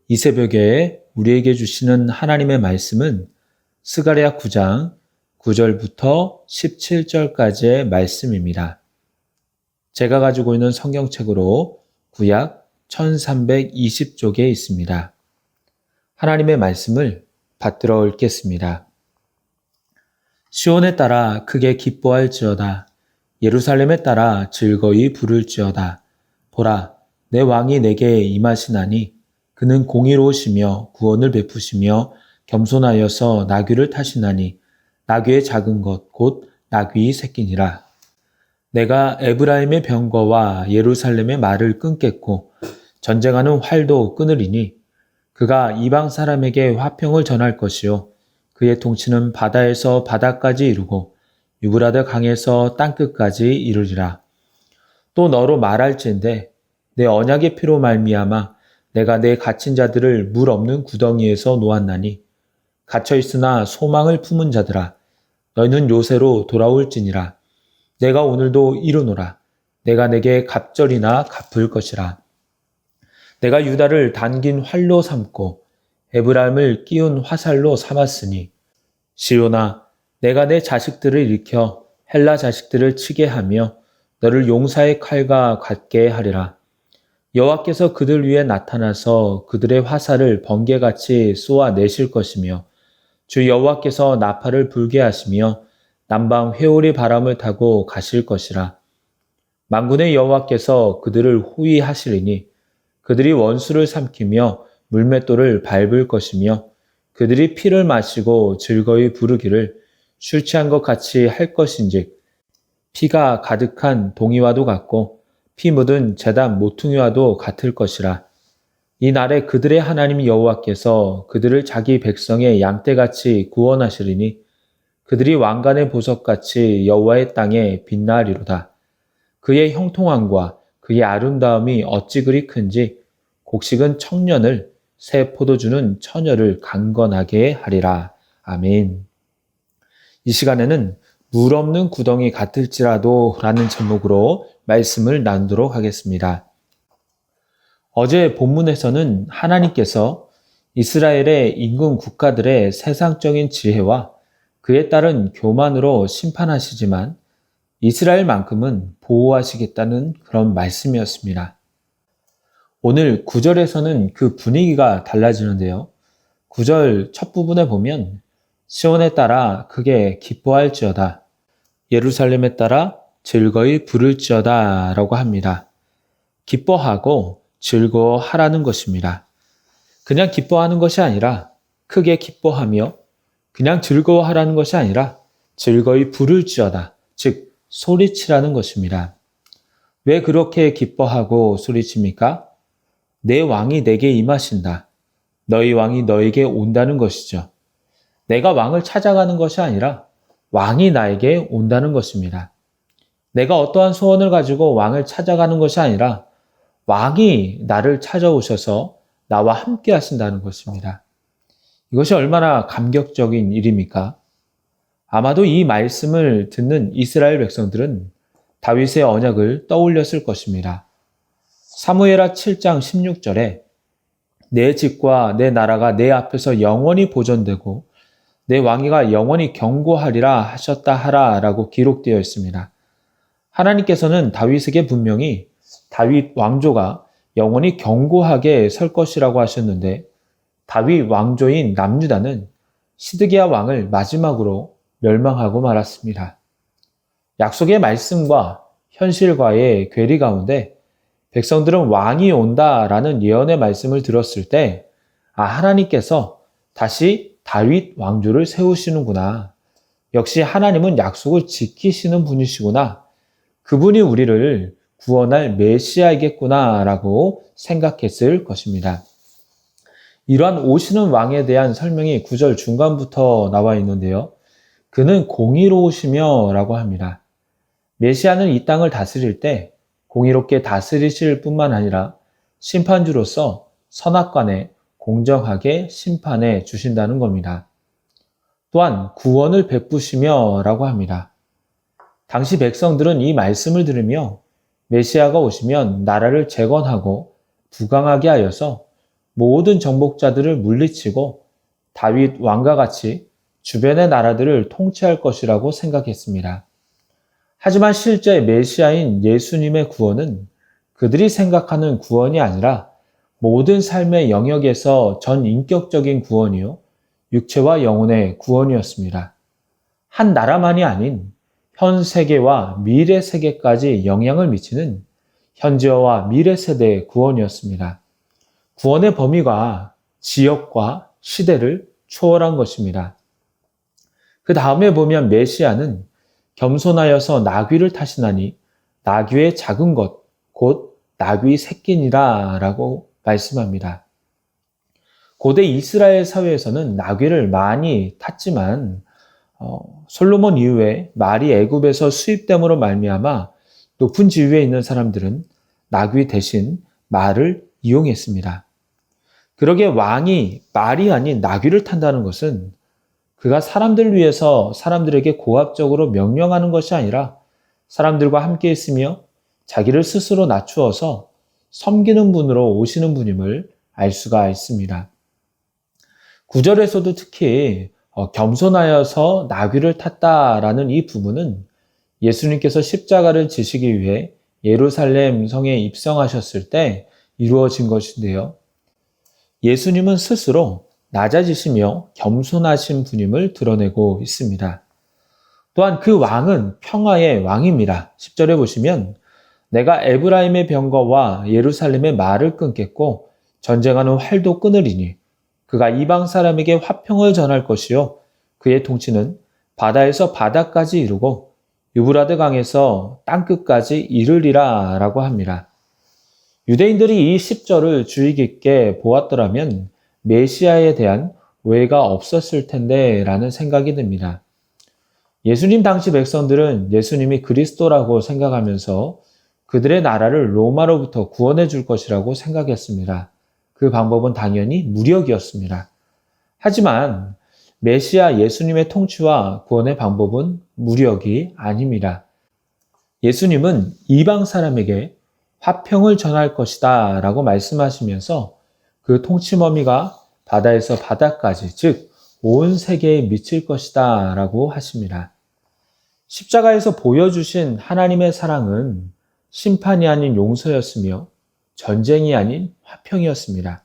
이 새벽에 우리에게 주시는 하나님의 말씀은 스가랴 9장 9절부터 17절까지의 말씀입니다. 제가 가지고 있는 성경책으로 구약 1320쪽에 있습니다. 하나님의 말씀을 받들어 읽겠습니다. 시온에 따라 크게 기뻐할지어다. 예루살렘에 따라 즐거이 부를지어다. 보라, 내 왕이 내게 임하시나니 그는 공의로우시며 구원을 베푸시며 겸손하여서 나귀를 타시나니 나귀의 작은 것 곧 나귀의 새끼니라. 내가 에브라임의 병거와 예루살렘의 말을 끊겠고 전쟁하는 활도 끊으리니 그가 이방 사람에게 화평을 전할 것이요 그의 통치는 바다에서 바다까지 이루고 유브라데 강에서 땅끝까지 이르리라. 또 너로 말할진대 내 언약의 피로 말미암아 내가 내 갇힌 자들을 물 없는 구덩이에서 놓았나니 갇혀 있으나 소망을 품은 자들아 너희는 요새로 돌아올지니라. 내가 오늘도 이루노라. 내가 내게 갑절이나 갚을 것이라. 내가 유다를 당긴 활로 삼고 에브라임을 끼운 화살로 삼았으니 시온아 내가 내 자식들을 일으켜 헬라 자식들을 치게 하며 너를 용사의 칼과 같게 하리라. 여호와께서 그들 위에 나타나서 그들의 화살을 번개같이 쏘아내실 것이며 주 여호와께서 나팔을 불게 하시며 남방 회오리 바람을 타고 가실 것이라. 만군의 여호와께서 그들을 호위하시리니 그들이 원수를 삼키며 물맷돌을 밟을 것이며 그들이 피를 마시고 즐거이 부르기를 술 취한 것 같이 할 것인즉 피가 가득한 동이와도 같고 피 묻은 제단 모퉁이와도 같을 것이라. 이 날에 그들의 하나님 여호와께서 그들을 자기 백성의 양떼같이 구원하시리니 그들이 왕관의 보석같이 여호와의 땅에 빛나리로다. 그의 형통함과 그의 아름다움이 어찌 그리 큰지 곡식은 청년을 새 포도주는 처녀를 강건하게 하리라. 아멘. 이 시간에는 물 없는 구덩이 같을지라도 라는 제목으로 말씀을 나누도록 하겠습니다. 어제 본문에서는 하나님께서 이스라엘의 인근 국가들의 세상적인 지혜와 그에 따른 교만으로 심판하시지만 이스라엘만큼은 보호하시겠다는 그런 말씀이었습니다. 오늘 9절에서는 그 분위기가 달라지는데요. 9절 첫 부분에 보면 시온에 따라 크게 기뻐할지어다. 예루살렘에 따라 즐거이 부를지어다 라고 합니다. 기뻐하고 즐거워하라는 것입니다. 그냥 기뻐하는 것이 아니라 크게 기뻐하며 그냥 즐거워하라는 것이 아니라 즐거이 부를지어다. 즉 소리치라는 것입니다. 왜 그렇게 기뻐하고 소리칩니까? 내 왕이 내게 임하신다. 너희 왕이 너에게 온다는 것이죠. 내가 왕을 찾아가는 것이 아니라 왕이 나에게 온다는 것입니다. 내가 어떠한 소원을 가지고 왕을 찾아가는 것이 아니라 왕이 나를 찾아오셔서 나와 함께 하신다는 것입니다. 이것이 얼마나 감격적인 일입니까? 아마도 이 말씀을 듣는 이스라엘 백성들은 다윗의 언약을 떠올렸을 것입니다. 사무엘하 7장 16절에 내 집과 내 나라가 내 앞에서 영원히 보존되고 내 왕위가 영원히 경고하리라 하셨다 하라 라고 기록되어 있습니다. 하나님께서는 다윗에게 분명히 다윗 왕조가 영원히 경고하게 설 것이라고 하셨는데 다윗 왕조인 남유다는 시드기야 왕을 마지막으로 멸망하고 말았습니다. 약속의 말씀과 현실과의 괴리 가운데 백성들은 왕이 온다라는 예언의 말씀을 들었을 때 하나님께서 다시 다윗 왕조를 세우시는구나. 역시 하나님은 약속을 지키시는 분이시구나. 그분이 우리를 구원할 메시아이겠구나 라고 생각했을 것입니다. 이러한 오시는 왕에 대한 설명이 9절 중간부터 나와 있는데요. 그는 공의로우시며 라고 합니다. 메시아는 이 땅을 다스릴 때 공의롭게 다스리실 뿐만 아니라 심판주로서 선악관에 공정하게 심판해 주신다는 겁니다. 또한 구원을 베푸시며 라고 합니다. 당시 백성들은 이 말씀을 들으며 메시아가 오시면 나라를 재건하고 부강하게 하여서 모든 정복자들을 물리치고 다윗 왕과 같이 주변의 나라들을 통치할 것이라고 생각했습니다. 하지만 실제 메시아인 예수님의 구원은 그들이 생각하는 구원이 아니라 모든 삶의 영역에서 전인격적인 구원이요, 육체와 영혼의 구원이었습니다. 한 나라만이 아닌 현 세계와 미래 세계까지 영향을 미치는 현재와 미래 세대의 구원이었습니다. 구원의 범위가 지역과 시대를 초월한 것입니다. 그 다음에 보면 메시아는 겸손하여서 나귀를 타시나니 나귀의 작은 것, 곧 나귀 새끼니라 라고 말씀합니다. 고대 이스라엘 사회에서는 나귀를 많이 탔지만 솔로몬 이후에 말이 애굽에서 수입됨으로 말미암아 높은 지위에 있는 사람들은 나귀 대신 말을 이용했습니다. 그러기에 왕이 말이 아닌 나귀를 탄다는 것은 그가 사람들을 위해서 사람들에게 고압적으로 명령하는 것이 아니라 사람들과 함께 있으며 자기를 스스로 낮추어서 섬기는 분으로 오시는 분임을 알 수가 있습니다. 9절에서도 특히 겸손하여서 나귀를 탔다라는 이 부분은 예수님께서 십자가를 지시기 위해 예루살렘 성에 입성하셨을 때 이루어진 것인데요. 예수님은 스스로 낮아지시며 겸손하신 분임을 드러내고 있습니다. 또한 그 왕은 평화의 왕입니다. 10절에 보시면 내가 에브라임의 병거와 예루살렘의 말을 끊겠고 전쟁하는 활도 끊으리니 그가 이방 사람에게 화평을 전할 것이요 그의 통치는 바다에서 바다까지 이르고 유브라데 강에서 땅끝까지 이르리라 라고 합니다. 유대인들이 이 10절을 주의 깊게 보았더라면 메시아에 대한 오해가 없었을 텐데 라는 생각이 듭니다. 예수님 당시 백성들은 예수님이 그리스도라고 생각하면서 그들의 나라를 로마로부터 구원해 줄 것이라고 생각했습니다. 그 방법은 당연히 무력이었습니다. 하지만 메시아 예수님의 통치와 구원의 방법은 무력이 아닙니다. 예수님은 이방 사람에게 화평을 전할 것이다 라고 말씀하시면서 그 통치 범위가 바다에서 바다까지, 즉 온 세계에 미칠 것이다 라고 하십니다. 십자가에서 보여주신 하나님의 사랑은 심판이 아닌 용서였으며 전쟁이 아닌 화평이었습니다.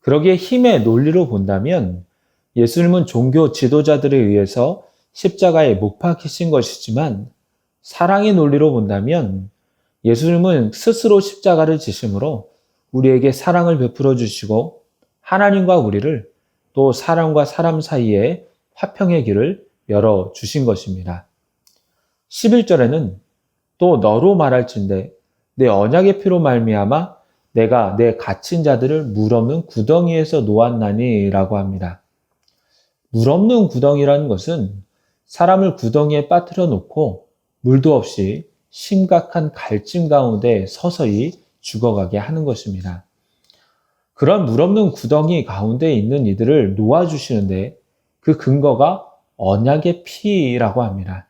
그러기에 힘의 논리로 본다면 예수님은 종교 지도자들에 의해서 십자가에 못 박히신 것이지만 사랑의 논리로 본다면 예수님은 스스로 십자가를 지심으로 우리에게 사랑을 베풀어 주시고 하나님과 우리를 또 사람과 사람 사이에 화평의 길을 열어 주신 것입니다. 11절에는 또 너로 말할진대 내 언약의 피로 말미암아 내가 내 갇힌 자들을 물 없는 구덩이에서 놓았나니 라고 합니다. 물 없는 구덩이라는 것은 사람을 구덩이에 빠뜨려 놓고 물도 없이 심각한 갈증 가운데 서서히 죽어가게 하는 것입니다. 그런 물 없는 구덩이 가운데 있는 이들을 놓아주시는데 그 근거가 언약의 피라고 합니다.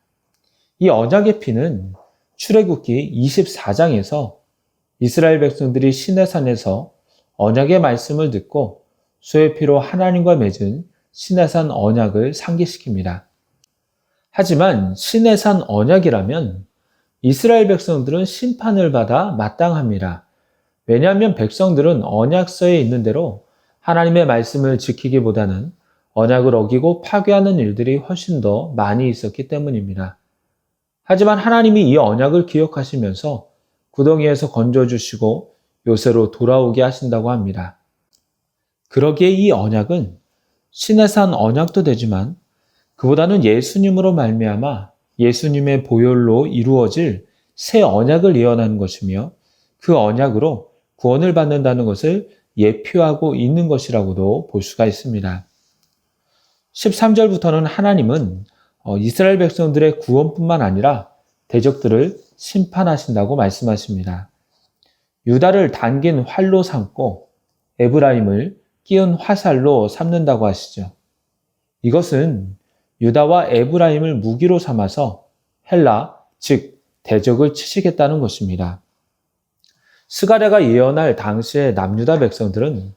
이 언약의 피는 출애굽기 24장에서 이스라엘 백성들이 시내산에서 언약의 말씀을 듣고 소의 피로 하나님과 맺은 시내산 언약을 상기시킵니다. 하지만 시내산 언약이라면 이스라엘 백성들은 심판을 받아 마땅합니다. 왜냐하면 백성들은 언약서에 있는 대로 하나님의 말씀을 지키기보다는 언약을 어기고 파괴하는 일들이 훨씬 더 많이 있었기 때문입니다. 하지만 하나님이 이 언약을 기억하시면서 구덩이에서 건져주시고 요새로 돌아오게 하신다고 합니다. 그러기에 이 언약은 시내산 언약도 되지만 그보다는 예수님으로 말미암아 예수님의 보혈로 이루어질 새 언약을 예언하는 것이며 그 언약으로 구원을 받는다는 것을 예표하고 있는 것이라고도 볼 수가 있습니다. 13절부터는 하나님은 이스라엘 백성들의 구원뿐만 아니라 대적들을 심판하신다고 말씀하십니다. 유다를 당긴 활로 삼고 에브라임을 끼운 화살로 삼는다고 하시죠. 이것은 유다와 에브라임을 무기로 삼아서 헬라, 즉 대적을 치시겠다는 것입니다. 스가랴가 예언할 당시의 남유다 백성들은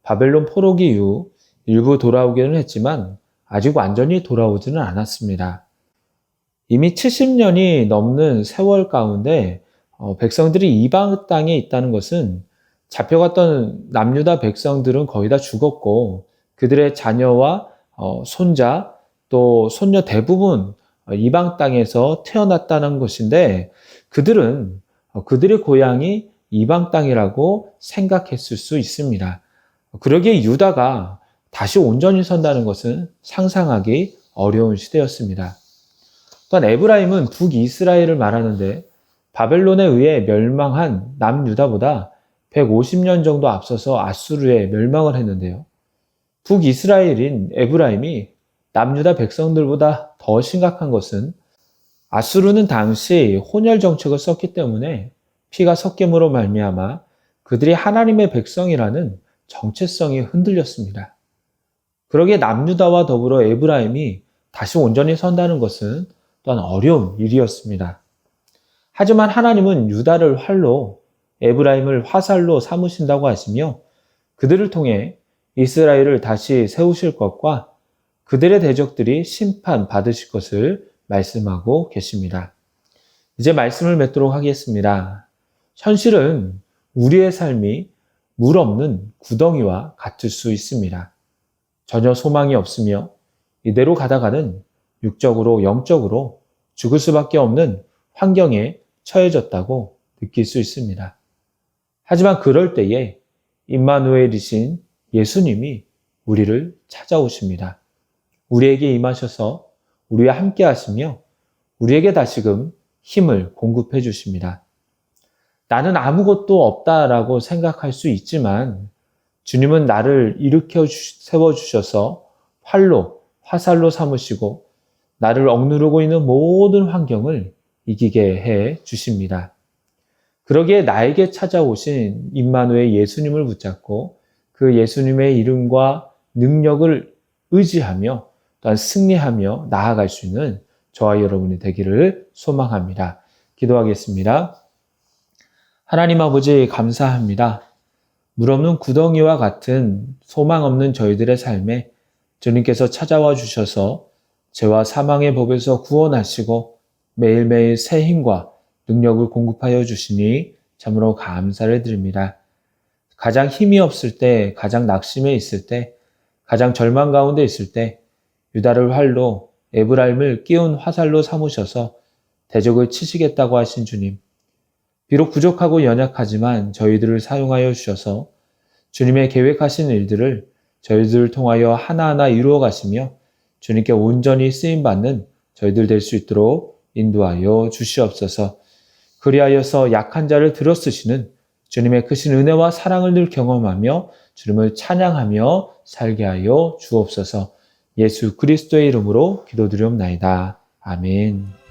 바벨론 포로기 이후 일부 돌아오기는 했지만 아직 완전히 돌아오지는 않았습니다. 이미 70년이 넘는 세월 가운데 백성들이 이방 땅에 있다는 것은 잡혀갔던 남유다 백성들은 거의 다 죽었고 그들의 자녀와 손자 또 손녀 대부분 이방 땅에서 태어났다는 것인데 그들은 그들의 고향이 이방 땅이라고 생각했을 수 있습니다. 그러기에 유다가 다시 온전히 선다는 것은 상상하기 어려운 시대였습니다. 또한 에브라임은 북이스라엘을 말하는데 바벨론에 의해 멸망한 남유다보다 150년 정도 앞서서 아수르에 멸망을 했는데요. 북이스라엘인 에브라임이 남유다 백성들보다 더 심각한 것은 아수르는 당시 혼혈 정책을 썼기 때문에 피가 섞임으로 말미암아 그들이 하나님의 백성이라는 정체성이 흔들렸습니다. 그러기에 남유다와 더불어 에브라임이 다시 온전히 선다는 것은 또한 어려운 일이었습니다. 하지만 하나님은 유다를 활로 에브라임을 화살로 삼으신다고 하시며 그들을 통해 이스라엘을 다시 세우실 것과 그들의 대적들이 심판받으실 것을 말씀하고 계십니다. 이제 말씀을 맺도록 하겠습니다. 현실은 우리의 삶이 물 없는 구덩이와 같을 수 있습니다. 전혀 소망이 없으며 이대로 가다가는 육적으로 영적으로 죽을 수밖에 없는 환경에 처해졌다고 느낄 수 있습니다. 하지만 그럴 때에 임마누엘이신 예수님이 우리를 찾아오십니다. 우리에게 임하셔서 우리와 함께 하시며 우리에게 다시금 힘을 공급해 주십니다. 나는 아무것도 없다라고 생각할 수 있지만 주님은 나를 일으켜 세워주셔서 화살로 삼으시고 나를 억누르고 있는 모든 환경을 이기게 해 주십니다. 그러기에 나에게 찾아오신 임마누엘 예수님을 붙잡고 그 예수님의 이름과 능력을 의지하며 또한 승리하며 나아갈 수 있는 저와 여러분이 되기를 소망합니다. 기도하겠습니다. 하나님 아버지 감사합니다. 물 없는 구덩이와 같은 소망 없는 저희들의 삶에 주님께서 찾아와 주셔서 죄와 사망의 법에서 구원하시고 매일매일 새 힘과 능력을 공급하여 주시니 참으로 감사를 드립니다. 가장 힘이 없을 때, 가장 낙심해 있을 때, 가장 절망 가운데 있을 때 유다를 활로 에브라임을 끼운 화살로 삼으셔서 대적을 치시겠다고 하신 주님. 비록 부족하고 연약하지만 저희들을 사용하여 주셔서 주님의 계획하신 일들을 저희들을 통하여 하나하나 이루어 가시며 주님께 온전히 쓰임받는 저희들 될 수 있도록 인도하여 주시옵소서. 그리하여서 약한 자를 들어쓰시는 주님의 크신 은혜와 사랑을 늘 경험하며 주님을 찬양하며 살게 하여 주옵소서. 예수 그리스도의 이름으로 기도드리옵나이다. 아멘.